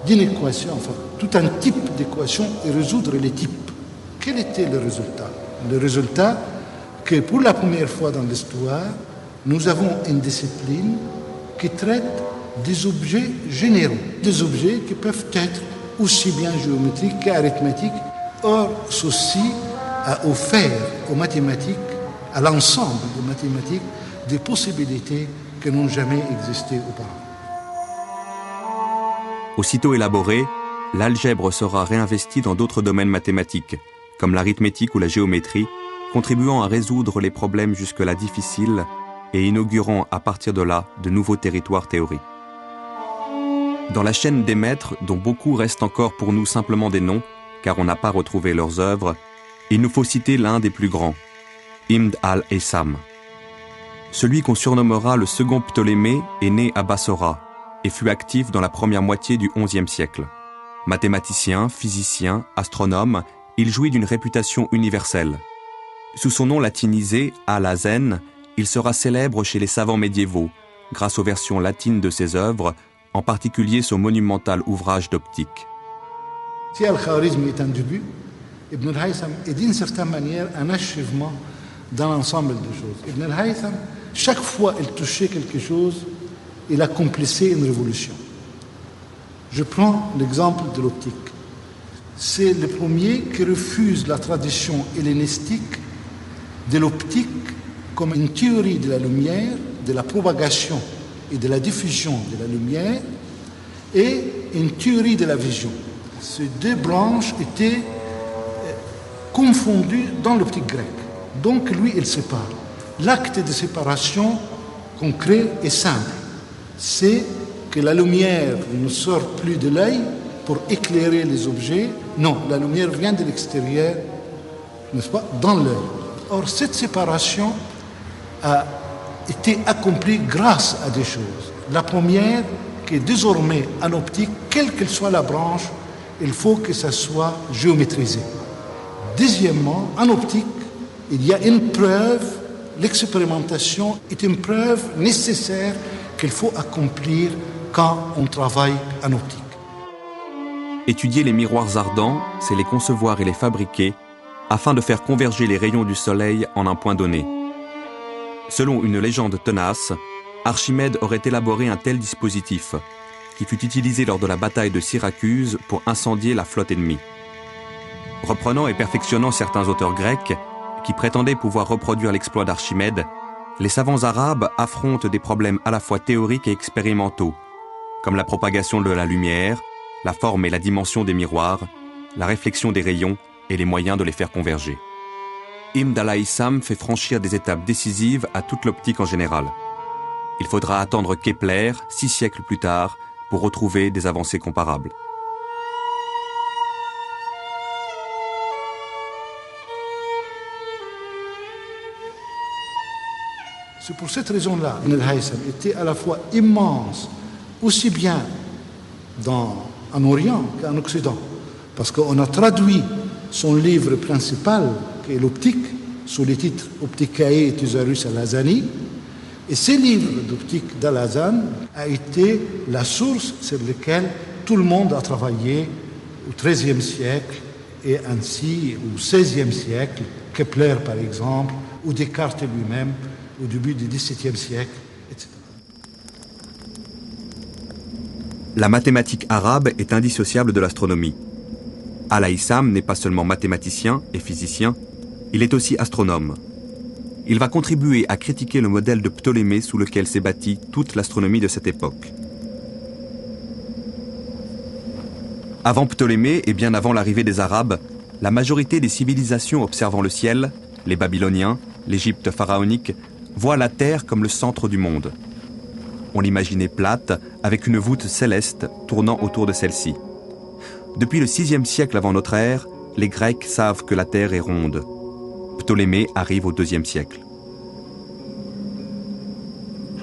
d'une équation, enfin, tout un type d'équation et résoudre les types. Quel était le résultat? Le résultat, que pour la première fois dans l'histoire, nous avons une discipline qui traite des objets généraux, des objets qui peuvent être aussi bien géométriques qu'arithmétiques. Or, ceci a offert aux mathématiques, à l'ensemble des mathématiques, des possibilités qui n'ont jamais existé auparavant. Aussitôt élaborée, l'algèbre sera réinvestie dans d'autres domaines mathématiques, comme l'arithmétique ou la géométrie, contribuant à résoudre les problèmes jusque-là difficiles et inaugurant à partir de là de nouveaux territoires théoriques. Dans la chaîne des maîtres, dont beaucoup restent encore pour nous simplement des noms, car on n'a pas retrouvé leurs œuvres, il nous faut citer l'un des plus grands, Ibn al-Haytham. Celui qu'on surnommera le second Ptolémée est né à Bassora et fut actif dans la première moitié du XIe siècle. Mathématicien, physicien, astronome, il jouit d'une réputation universelle. Sous son nom latinisé, Al-Hazen, il sera célèbre chez les savants médiévaux, grâce aux versions latines de ses œuvres, en particulier son monumental ouvrage d'optique. Si Al-Khwarizmi est un début, Ibn al-Haytham est d'une certaine manière un achèvement dans l'ensemble des choses. Ibn al-Haytham, chaque fois qu'il touchait quelque chose, il accomplissait une révolution. Je prends l'exemple de l'optique. C'est le premier qui refuse la tradition hellénistique de l'optique comme une théorie de la lumière, de la propagation et de la diffusion de la lumière, et une théorie de la vision. Ces deux branches étaient confondues dans l'optique grecque. Donc lui, il sépare. L'acte de séparation concret est simple. C'est que la lumière ne sort plus de l'œil pour éclairer les objets. Non, la lumière vient de l'extérieur, n'est-ce pas, dans l'œil. Or, cette séparation a été accomplie grâce à des choses. La première, que désormais, en optique, quelle qu'elle soit la branche, il faut que ça soit géométrisé. Deuxièmement, en optique, il y a une preuve, l'expérimentation est une preuve nécessaire qu'il faut accomplir quand on travaille en optique. Étudier les miroirs ardents, c'est les concevoir et les fabriquer afin de faire converger les rayons du soleil en un point donné. Selon une légende tenace, Archimède aurait élaboré un tel dispositif qui fut utilisé lors de la bataille de Syracuse pour incendier la flotte ennemie. Reprenant et perfectionnant certains auteurs grecs qui prétendaient pouvoir reproduire l'exploit d'Archimède, les savants arabes affrontent des problèmes à la fois théoriques et expérimentaux, comme la propagation de la lumière, la forme et la dimension des miroirs, la réflexion des rayons et les moyens de les faire converger. Ibn al-Haytham fait franchir des étapes décisives à toute l'optique en général. Il faudra attendre Kepler, 6 siècles plus tard, pour retrouver des avancées comparables. C'est pour cette raison-là Ibn al-Haytham était à la fois immense, aussi bien en Orient qu'en Occident, parce qu'on a traduit son livre principal, qui est l'optique, sous le titre Opticae Thesaurus al-Hazani, et ce livre d'optique d'Al-Hazan a été la source sur laquelle tout le monde a travaillé au XIIIe siècle et ainsi au XVIe siècle, Kepler par exemple, ou Descartes lui-même au début du XVIIe siècle, etc. La mathématique arabe est indissociable de l'astronomie. Al-Haytham n'est pas seulement mathématicien et physicien, il est aussi astronome. Il va contribuer à critiquer le modèle de Ptolémée sous lequel s'est bâtie toute l'astronomie de cette époque. Avant Ptolémée et bien avant l'arrivée des Arabes, la majorité des civilisations observant le ciel, les Babyloniens, l'Égypte pharaonique, voient la Terre comme le centre du monde. On l'imaginait plate, avec une voûte céleste tournant autour de celle-ci. Depuis le VIe siècle avant notre ère, les Grecs savent que la Terre est ronde. Ptolémée arrive au IIe siècle.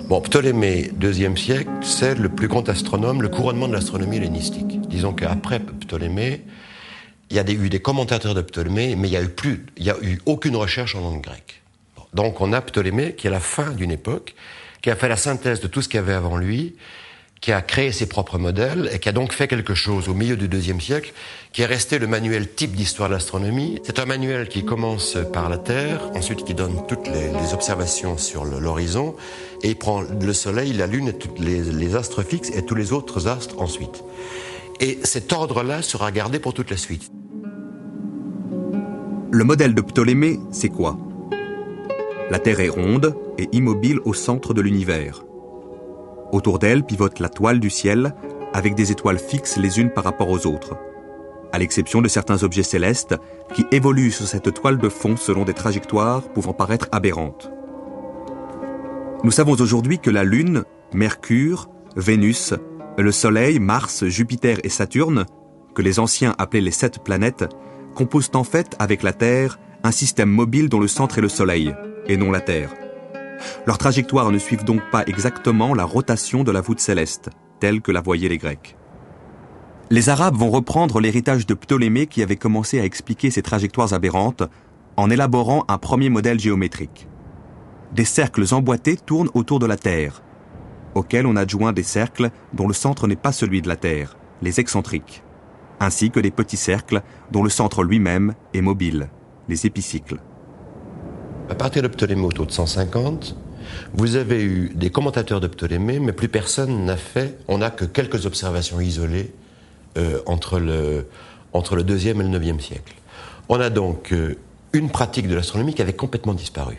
Bon, Ptolémée, IIe siècle, c'est le plus grand astronome, le couronnement de l'astronomie hellénistique. Disons qu'après Ptolémée, il y a eu des commentateurs de Ptolémée, mais il n'y a eu aucune recherche en langue grecque. Bon, donc on a Ptolémée, qui est la fin d'une époque, qui a fait la synthèse de tout ce qu'il y avait avant lui, qui a créé ses propres modèles et qui a donc fait quelque chose au milieu du IIe siècle, qui est resté le manuel type d'histoire de l'astronomie. C'est un manuel qui commence par la Terre, ensuite qui donne toutes les observations sur l'horizon, et il prend le Soleil, la Lune, et tous les astres fixes et tous les autres astres ensuite. Et cet ordre-là sera gardé pour toute la suite. Le modèle de Ptolémée, c'est quoi? La Terre est ronde et immobile au centre de l'univers. Autour d'elle pivote la toile du ciel, avec des étoiles fixes les unes par rapport aux autres, à l'exception de certains objets célestes qui évoluent sur cette toile de fond selon des trajectoires pouvant paraître aberrantes. Nous savons aujourd'hui que la Lune, Mercure, Vénus, le Soleil, Mars, Jupiter et Saturne, que les anciens appelaient les 7 planètes, composent en fait avec la Terre un système mobile dont le centre est le Soleil, et non la Terre. Leurs trajectoires ne suivent donc pas exactement la rotation de la voûte céleste, telle que la voyaient les Grecs. Les Arabes vont reprendre l'héritage de Ptolémée qui avait commencé à expliquer ces trajectoires aberrantes en élaborant un premier modèle géométrique. Des cercles emboîtés tournent autour de la Terre, auxquels on adjoint des cercles dont le centre n'est pas celui de la Terre, les excentriques, ainsi que des petits cercles dont le centre lui-même est mobile, les épicycles. À partir de Ptolémée autour de 150, vous avez eu des commentateurs de Ptolémée, mais plus personne n'a fait, on n'a que quelques observations isolées entre le 2e et le 9e siècle. On a donc une pratique de l'astronomie qui avait complètement disparu.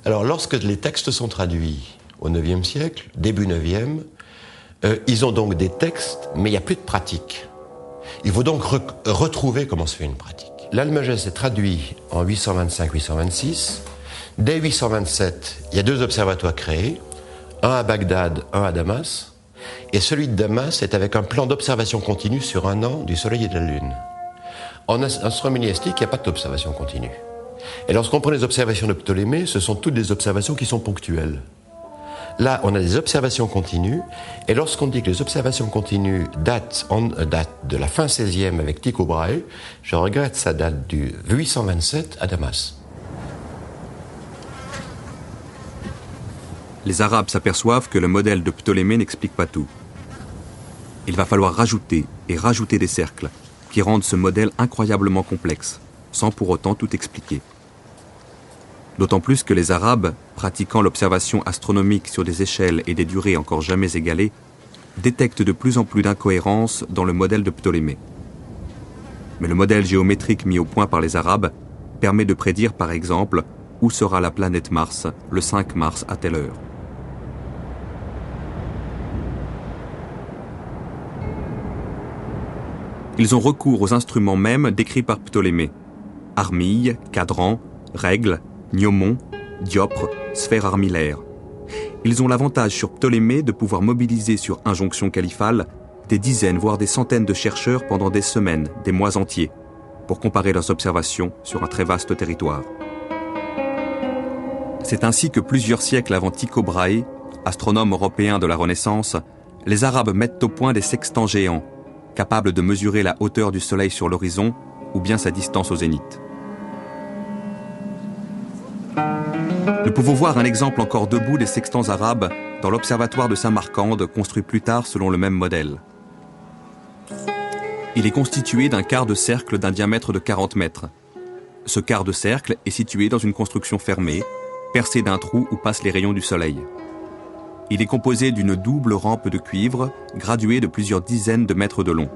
Alors lorsque les textes sont traduits au 9e siècle, début 9e, ils ont donc des textes, mais il n'y a plus de pratique. Il faut donc retrouver comment se fait une pratique. L'Almageste est traduit en 825-826. Dès 827, il y a 2 observatoires créés, un à Bagdad, un à Damas. Et celui de Damas est avec un plan d'observation continue sur un an du Soleil et de la Lune. En astronomie hellénistique, il n'y a pas d'observation continue. Et lorsqu'on prend les observations de Ptolémée, ce sont toutes des observations qui sont ponctuelles. Là, on a des observations continues, et lorsqu'on dit que les observations continues datent de la fin 16e avec Tycho Brahe, je regrette, ça date du 827 à Damas. Les Arabes s'aperçoivent que le modèle de Ptolémée n'explique pas tout. Il va falloir rajouter et rajouter des cercles qui rendent ce modèle incroyablement complexe, sans pour autant tout expliquer. D'autant plus que les Arabes, pratiquant l'observation astronomique sur des échelles et des durées encore jamais égalées, détectent de plus en plus d'incohérences dans le modèle de Ptolémée. Mais le modèle géométrique mis au point par les Arabes permet de prédire par exemple où sera la planète Mars le 5 mars à telle heure. Ils ont recours aux instruments mêmes décrits par Ptolémée: armilles, cadrans, règles, gnomons, dioptres, sphères armillaires. Ils ont l'avantage sur Ptolémée de pouvoir mobiliser sur injonction califale des dizaines voire des centaines de chercheurs pendant des semaines, des mois entiers, pour comparer leurs observations sur un très vaste territoire. C'est ainsi que plusieurs siècles avant Tycho Brahe, astronome européen de la Renaissance, les Arabes mettent au point des sextants géants, capables de mesurer la hauteur du Soleil sur l'horizon ou bien sa distance au zénith. Nous pouvons voir un exemple encore debout des sextants arabes dans l'observatoire de Samarcande, construit plus tard selon le même modèle. Il est constitué d'un quart de cercle d'un diamètre de 40 mètres. Ce quart de cercle est situé dans une construction fermée, percée d'un trou où passent les rayons du soleil. Il est composé d'une double rampe de cuivre, graduée de plusieurs dizaines de mètres de long.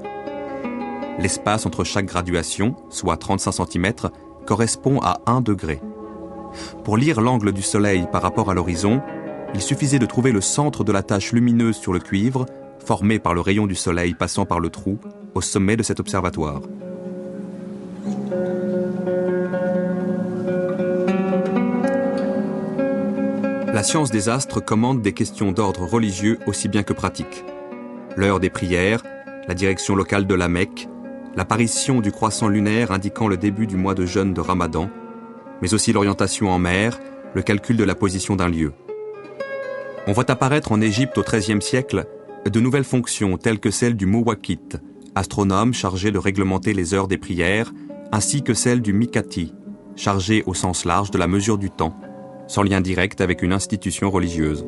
L'espace entre chaque graduation, soit 35 cm, correspond à 1 degré. Pour lire l'angle du soleil par rapport à l'horizon, il suffisait de trouver le centre de la tache lumineuse sur le cuivre, formée par le rayon du soleil passant par le trou, au sommet de cet observatoire. La science des astres commande des questions d'ordre religieux aussi bien que pratique. L'heure des prières, la direction locale de la Mecque, l'apparition du croissant lunaire indiquant le début du mois de jeûne de Ramadan, mais aussi l'orientation en mer, le calcul de la position d'un lieu. On voit apparaître en Égypte au XIIIe siècle de nouvelles fonctions telles que celle du muwaqit, astronome chargé de réglementer les heures des prières, ainsi que celle du mikati, chargé au sens large de la mesure du temps, sans lien direct avec une institution religieuse.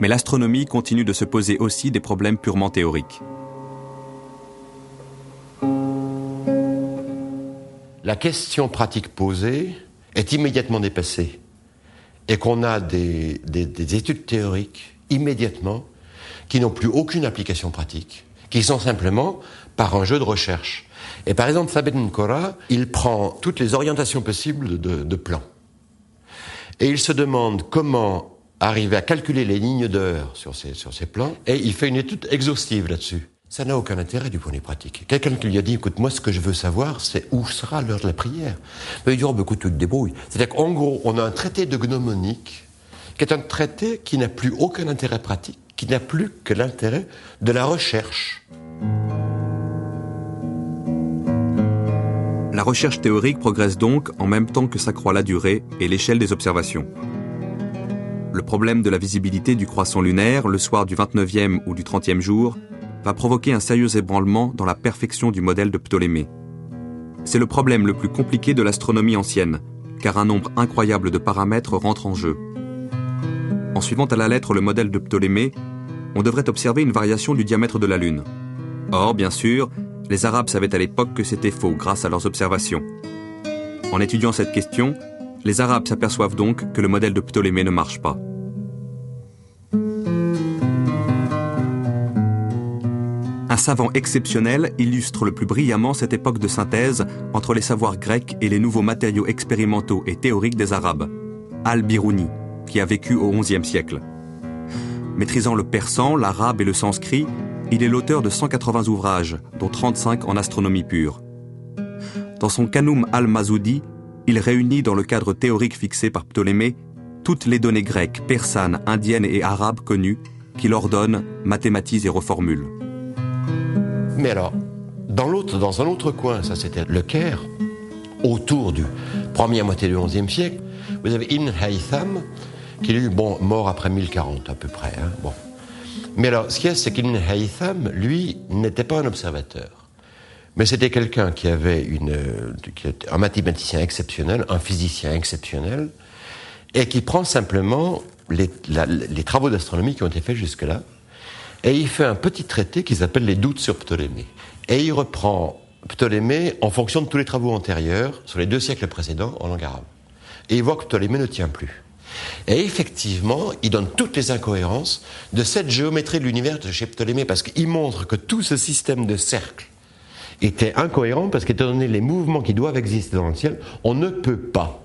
Mais l'astronomie continue de se poser aussi des problèmes purement théoriques. La question pratique posée est immédiatement dépassée et qu'on a des études théoriques immédiatement qui n'ont plus aucune application pratique, qui sont simplement par un jeu de recherche. Et par exemple, Thabit N'Kora, il prend toutes les orientations possibles de plans. Et il se demande comment arriver à calculer les lignes d'heure sur ces plans, et il fait une étude exhaustive là-dessus. Ça n'a aucun intérêt du point de vue pratique. Quelqu'un qui lui a dit, écoute, moi ce que je veux savoir, c'est où sera l'heure de la prière. Mais il dit, oh, bah, écoute, tu te débrouilles. C'est-à-dire qu'en gros, on a un traité de gnomonique, qui est un traité qui n'a plus aucun intérêt pratique, qui n'a plus que l'intérêt de la recherche. La recherche théorique progresse donc en même temps que s'accroît la durée et l'échelle des observations. Le problème de la visibilité du croissant lunaire, le soir du 29e ou du 30e jour, va provoquer un sérieux ébranlement dans la perfection du modèle de Ptolémée. C'est le problème le plus compliqué de l'astronomie ancienne, car un nombre incroyable de paramètres rentre en jeu. En suivant à la lettre le modèle de Ptolémée, on devrait observer une variation du diamètre de la Lune. Or, bien sûr, les Arabes savaient à l'époque que c'était faux grâce à leurs observations. En étudiant cette question, les Arabes s'aperçoivent donc que le modèle de Ptolémée ne marche pas. Un savant exceptionnel illustre le plus brillamment cette époque de synthèse entre les savoirs grecs et les nouveaux matériaux expérimentaux et théoriques des Arabes, Al-Biruni, qui a vécu au XIe siècle. Maîtrisant le persan, l'arabe et le sanskrit, il est l'auteur de 180 ouvrages, dont 35 en astronomie pure. Dans son Kanum al-Mazoudi, il réunit dans le cadre théorique fixé par Ptolémée toutes les données grecques, persanes, indiennes et arabes connues qu'il ordonne, mathématise et reformule. Mais alors, dans un autre coin, ça c'était le Caire, autour du première moitié du XIe siècle, vous avez Ibn Haytham, qui est mort après 1040 à peu près. Bon. Mais alors, ce qu'il y a, c'est qu'Ibn Haytham, lui, n'était pas un observateur. Mais c'était quelqu'un qui avait un mathématicien exceptionnel, un physicien exceptionnel, et qui prend simplement les travaux d'astronomie qui ont été faits jusque-là, et il fait un petit traité qui s'appelle les doutes sur Ptolémée. Et il reprend Ptolémée en fonction de tous les travaux antérieurs, sur les 2 siècles précédents, en langue arabe. Et il voit que Ptolémée ne tient plus. Et effectivement, il donne toutes les incohérences de cette géométrie de l'univers de chez Ptolémée, parce qu'il montre que tout ce système de cercles était incohérent, parce qu'étant donné les mouvements qui doivent exister dans le ciel, on ne peut pas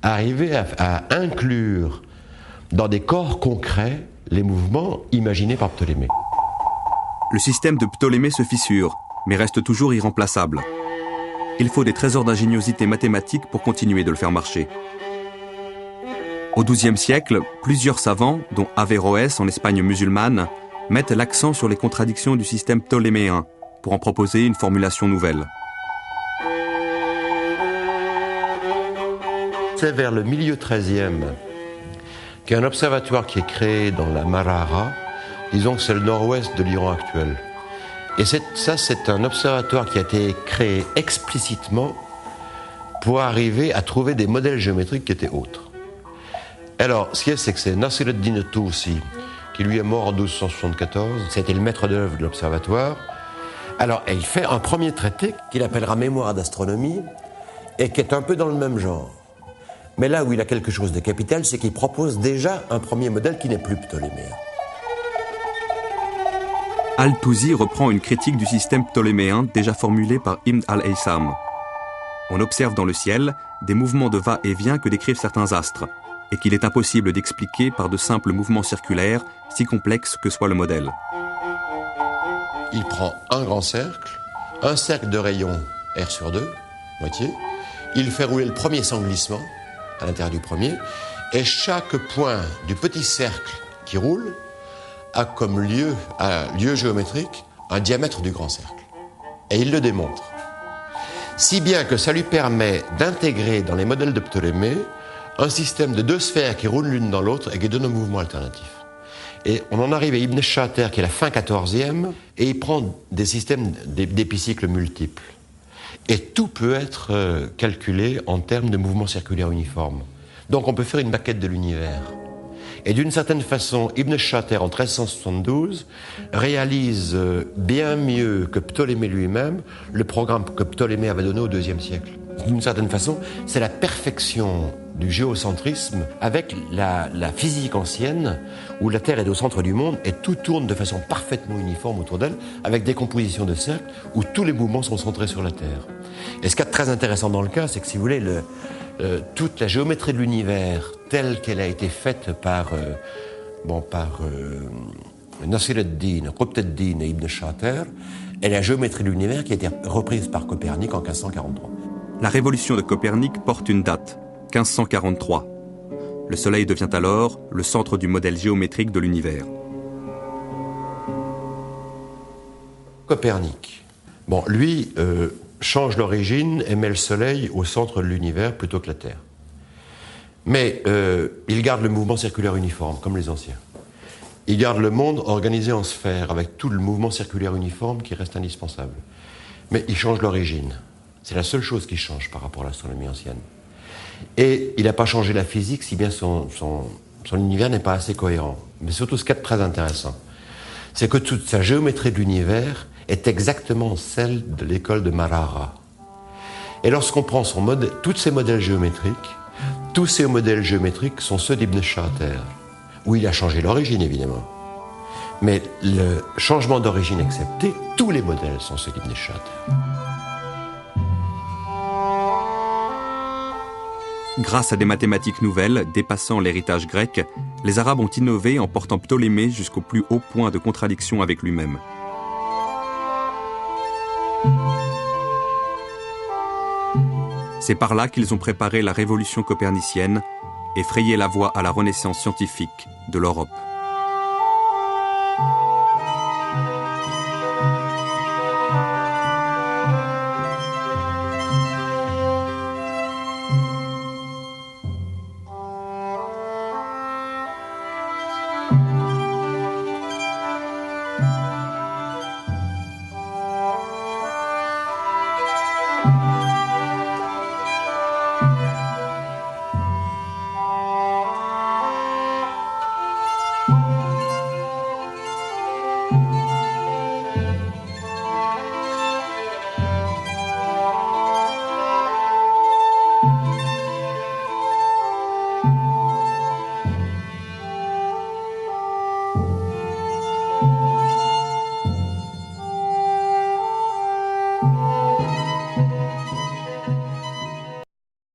arriver à inclure dans des corps concrets les mouvements imaginés par Ptolémée. Le système de Ptolémée se fissure, mais reste toujours irremplaçable. Il faut des trésors d'ingéniosité mathématique pour continuer de le faire marcher. Au XIIe siècle, plusieurs savants, dont Averroès en Espagne musulmane, mettent l'accent sur les contradictions du système ptoléméen pour en proposer une formulation nouvelle. C'est vers le milieu XIIIe qu'il y a un observatoire qui est créé dans la Marara, disons que c'est le nord-ouest de l'Iran actuel. Et c'est un observatoire qui a été créé explicitement pour arriver à trouver des modèles géométriques qui étaient autres. Alors, ce qu'il y a, c'est que c'est Nasir ad-Din al-Tousi, qui lui est mort en 1274, c'était le maître d'œuvre de l'observatoire. Alors, il fait un premier traité qu'il appellera Mémoire d'astronomie, et qui est un peu dans le même genre. Mais là où il a quelque chose de capital, c'est qu'il propose déjà un premier modèle qui n'est plus ptoléméen. Al-Tousi reprend une critique du système ptoléméen déjà formulée par Ibn al-Haytham. On observe dans le ciel des mouvements de va-et-vient que décrivent certains astres, et qu'il est impossible d'expliquer par de simples mouvements circulaires, si complexes que soit le modèle. Il prend un grand cercle, un cercle de rayon R sur 2, moitié, il fait rouler le premier sans glissement, à l'intérieur du premier, et chaque point du petit cercle qui roule a comme lieu géométrique un diamètre du grand cercle. Et il le démontre. Si bien que ça lui permet d'intégrer dans les modèles de Ptolémée un système de 2 sphères qui roulent l'une dans l'autre et qui donnent un mouvement alternatif. Et on en arrive à Ibn Shater, qui est la fin 14e, et il prend des systèmes d'épicycles multiples. Et tout peut être calculé en termes de mouvements circulaires uniformes. Donc on peut faire une maquette de l'univers. Et d'une certaine façon, Ibn Shater, en 1372, réalise bien mieux que Ptolémée lui-même le programme que Ptolémée avait donné au IIe siècle. D'une certaine façon, c'est la perfection du géocentrisme avec la physique ancienne, où la Terre est au centre du monde et tout tourne de façon parfaitement uniforme autour d'elle, avec des compositions de cercles où tous les mouvements sont centrés sur la Terre. Et ce qui est très intéressant dans le cas, c'est que si vous voulez, toute la géométrie de l'univers telle qu'elle a été faite par Nasir ad-Din, Qutb ad-Din et Ibn Shater, est la géométrie de l'univers qui a été reprise par Copernic en 1543. La révolution de Copernic porte une date, 1543. Le Soleil devient alors le centre du modèle géométrique de l'univers. Copernic, lui change l'origine et met le Soleil au centre de l'univers plutôt que la Terre. Mais il garde le mouvement circulaire uniforme, comme les anciens. Il garde le monde organisé en sphères, avec tout le mouvement circulaire uniforme qui reste indispensable. Mais il change l'origine. C'est la seule chose qui change par rapport à l'astronomie ancienne. Et il n'a pas changé la physique, si bien son univers n'est pas assez cohérent. Mais surtout, ce qui est très intéressant, c'est que toute sa géométrie de l'univers est exactement celle de l'école de Maragha. Et lorsqu'on prend tous ces modèles géométriques, tous ces modèles géométriques sont ceux d'Ibn Shater, où il a changé l'origine, évidemment. Mais le changement d'origine excepté, tous les modèles sont ceux d'Ibn Shater. Grâce à des mathématiques nouvelles dépassant l'héritage grec, les Arabes ont innové en portant Ptolémée jusqu'au plus haut point de contradiction avec lui-même. C'est par là qu'ils ont préparé la révolution copernicienne et frayé la voie à la renaissance scientifique de l'Europe.